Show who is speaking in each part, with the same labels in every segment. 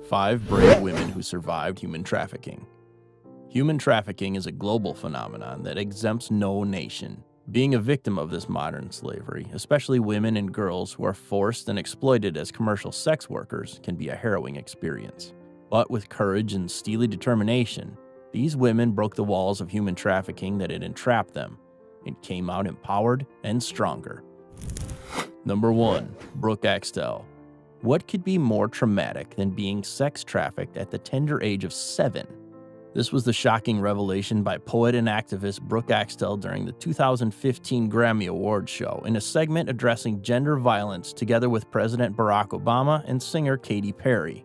Speaker 1: 5 brave women who survived human trafficking. Human trafficking is a global phenomenon that exempts no nation. Being a victim of this modern slavery, especially women and girls who are forced and exploited as commercial sex workers, can be a harrowing experience. But with courage and steely determination, these women broke the walls of human trafficking that had entrapped them and came out empowered and stronger. Number 1. Brooke Axtell. What could be more traumatic than being sex trafficked at the tender age of 7? This was the shocking revelation by poet and activist Brooke Axtell during the 2015 Grammy Awards show in a segment addressing gender violence together with President Barack Obama and singer Katy Perry.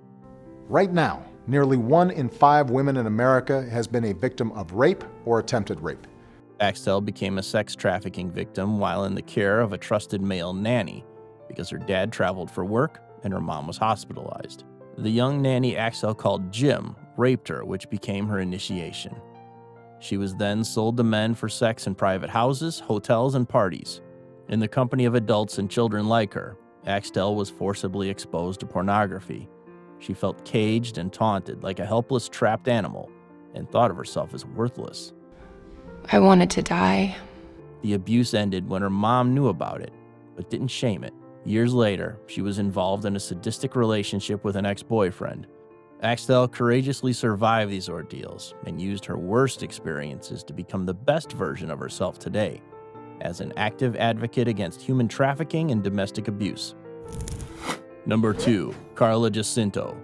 Speaker 2: Right now, nearly 1 in 5 women in America has been a victim of rape or attempted rape.
Speaker 1: Axtell became a sex trafficking victim while in the care of a trusted male nanny because her dad traveled for work and her mom was hospitalized. The young nanny Axtell called Jim raped her, which became her initiation. She was then sold to men for sex in private houses, hotels, and parties. In the company of adults and children like her, Axtell was forcibly exposed to pornography. She felt caged and taunted like a helpless, trapped animal and thought of herself as worthless.
Speaker 3: I wanted to die.
Speaker 1: The abuse ended when her mom knew about it, but didn't shame it. Years later, she was involved in a sadistic relationship with an ex-boyfriend. Axtell courageously survived these ordeals and used her worst experiences to become the best version of herself today, as an active advocate against human trafficking and domestic abuse. Number 2. Carla Jacinto.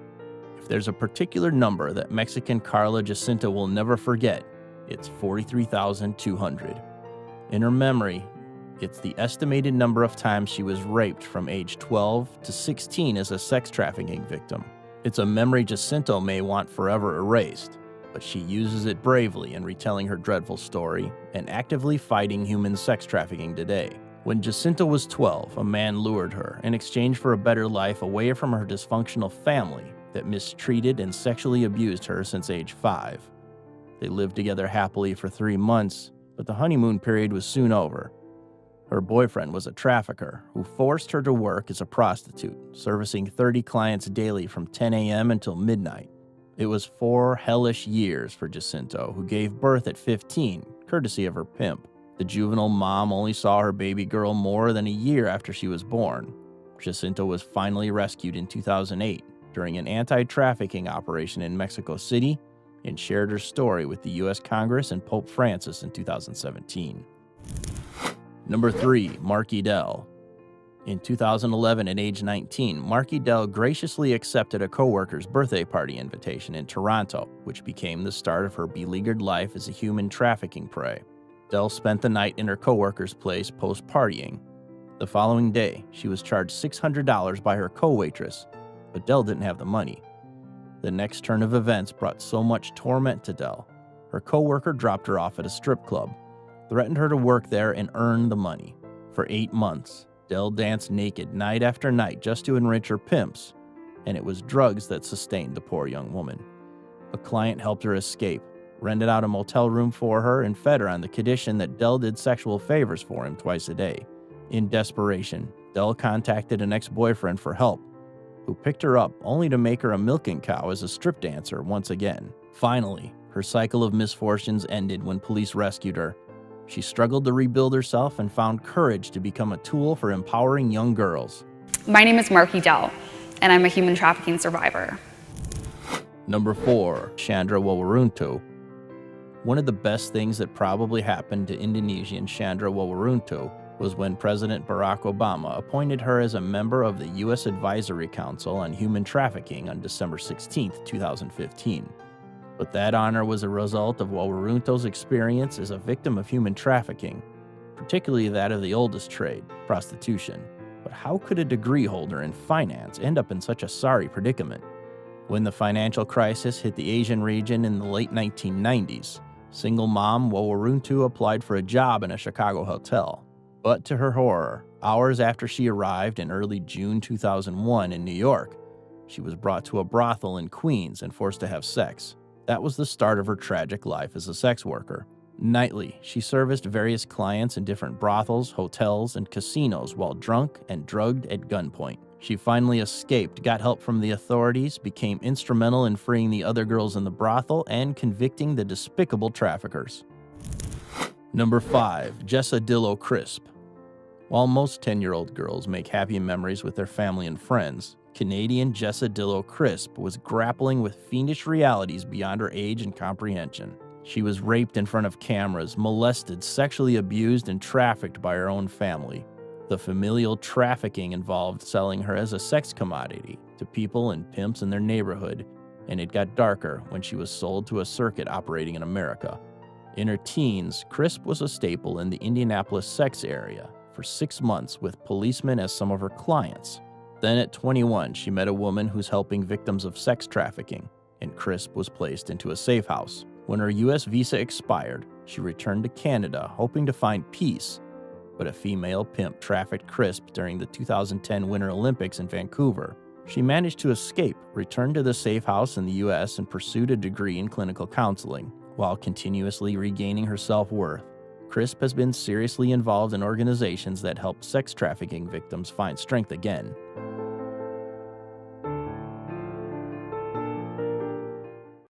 Speaker 1: If there's a particular number that Mexican Carla Jacinto will never forget, it's 43,200. In her memory, it's the estimated number of times she was raped from age 12 to 16 as a sex trafficking victim. It's a memory Jacinto may want forever erased, but she uses it bravely in retelling her dreadful story and actively fighting human sex trafficking today. When Jacinto was 12, a man lured her in exchange for a better life away from her dysfunctional family that mistreated and sexually abused her since age 5. They lived together happily for 3 months, but the honeymoon period was soon over. Her boyfriend was a trafficker who forced her to work as a prostitute, servicing 30 clients daily from 10 a.m. until midnight. It was 4 hellish years for Jacinto, who gave birth at 15, courtesy of her pimp. The juvenile mom only saw her baby girl more than a year after she was born. Jacinto was finally rescued in 2008 during an anti-trafficking operation in Mexico City and shared her story with the U.S. Congress and Pope Francis in 2017. Number 3. Marky Dell. In 2011, at age 19, Marky Dell graciously accepted a coworker's birthday party invitation in Toronto, which became the start of her beleaguered life as a human trafficking prey. Dell spent the night in her coworker's place post-partying. The following day, she was charged $600 by her co-waitress, but Dell didn't have the money. The next turn of events brought so much torment to Dell. Her coworker dropped her off at a strip club, threatened her to work there and earn the money. For 8 months, Dell danced naked night after night just to enrich her pimps, and it was drugs that sustained the poor young woman. A client helped her escape, rented out a motel room for her, and fed her on the condition that Dell did sexual favors for him twice a day. In desperation, Dell contacted an ex-boyfriend for help, who picked her up only to make her a milking cow as a strip dancer once again. Finally, her cycle of misfortunes ended when police rescued her. She struggled to rebuild herself and found courage to become a tool for empowering young girls.
Speaker 4: My name is Marky Dell, and I'm a human trafficking survivor.
Speaker 1: Number 4. Chandra Wawaruntu. One of the best things that probably happened to Indonesian Chandra Wawaruntu was when President Barack Obama appointed her as a member of the U.S. Advisory Council on Human Trafficking on December 16, 2015. But that honor was a result of Wawaruntu's experience as a victim of human trafficking, particularly that of the oldest trade, prostitution. But how could a degree holder in finance end up in such a sorry predicament? When the financial crisis hit the Asian region in the late 1990s, single mom Wawaruntu applied for a job in a Chicago hotel. But to her horror, hours after she arrived in early June 2001 in New York, she was brought to a brothel in Queens and forced to have sex. That was the start of her tragic life as a sex worker. Nightly, she serviced various clients in different brothels, hotels, and casinos while drunk and drugged at gunpoint. She finally escaped, got help from the authorities, became instrumental in freeing the other girls in the brothel, and convicting the despicable traffickers. Number 5. Jessa Dillow Crisp. While most 10-year-old girls make happy memories with their family and friends, Canadian Jessa Dillow Crisp was grappling with fiendish realities beyond her age and comprehension. She was raped in front of cameras, molested, sexually abused, and trafficked by her own family. The familial trafficking involved selling her as a sex commodity to people and pimps in their neighborhood, and it got darker when she was sold to a circuit operating in America. In her teens, Crisp was a staple in the Indianapolis sex area for 6 months with policemen as some of her clients. Then at 21, she met a woman who's helping victims of sex trafficking, and Crisp was placed into a safe house. When her U.S. visa expired, she returned to Canada hoping to find peace, but a female pimp trafficked Crisp during the 2010 Winter Olympics in Vancouver. She managed to escape, returned to the safe house in the U.S., and pursued a degree in clinical counseling, while continuously regaining her self-worth. Crisp has been seriously involved in organizations that help sex trafficking victims find strength again.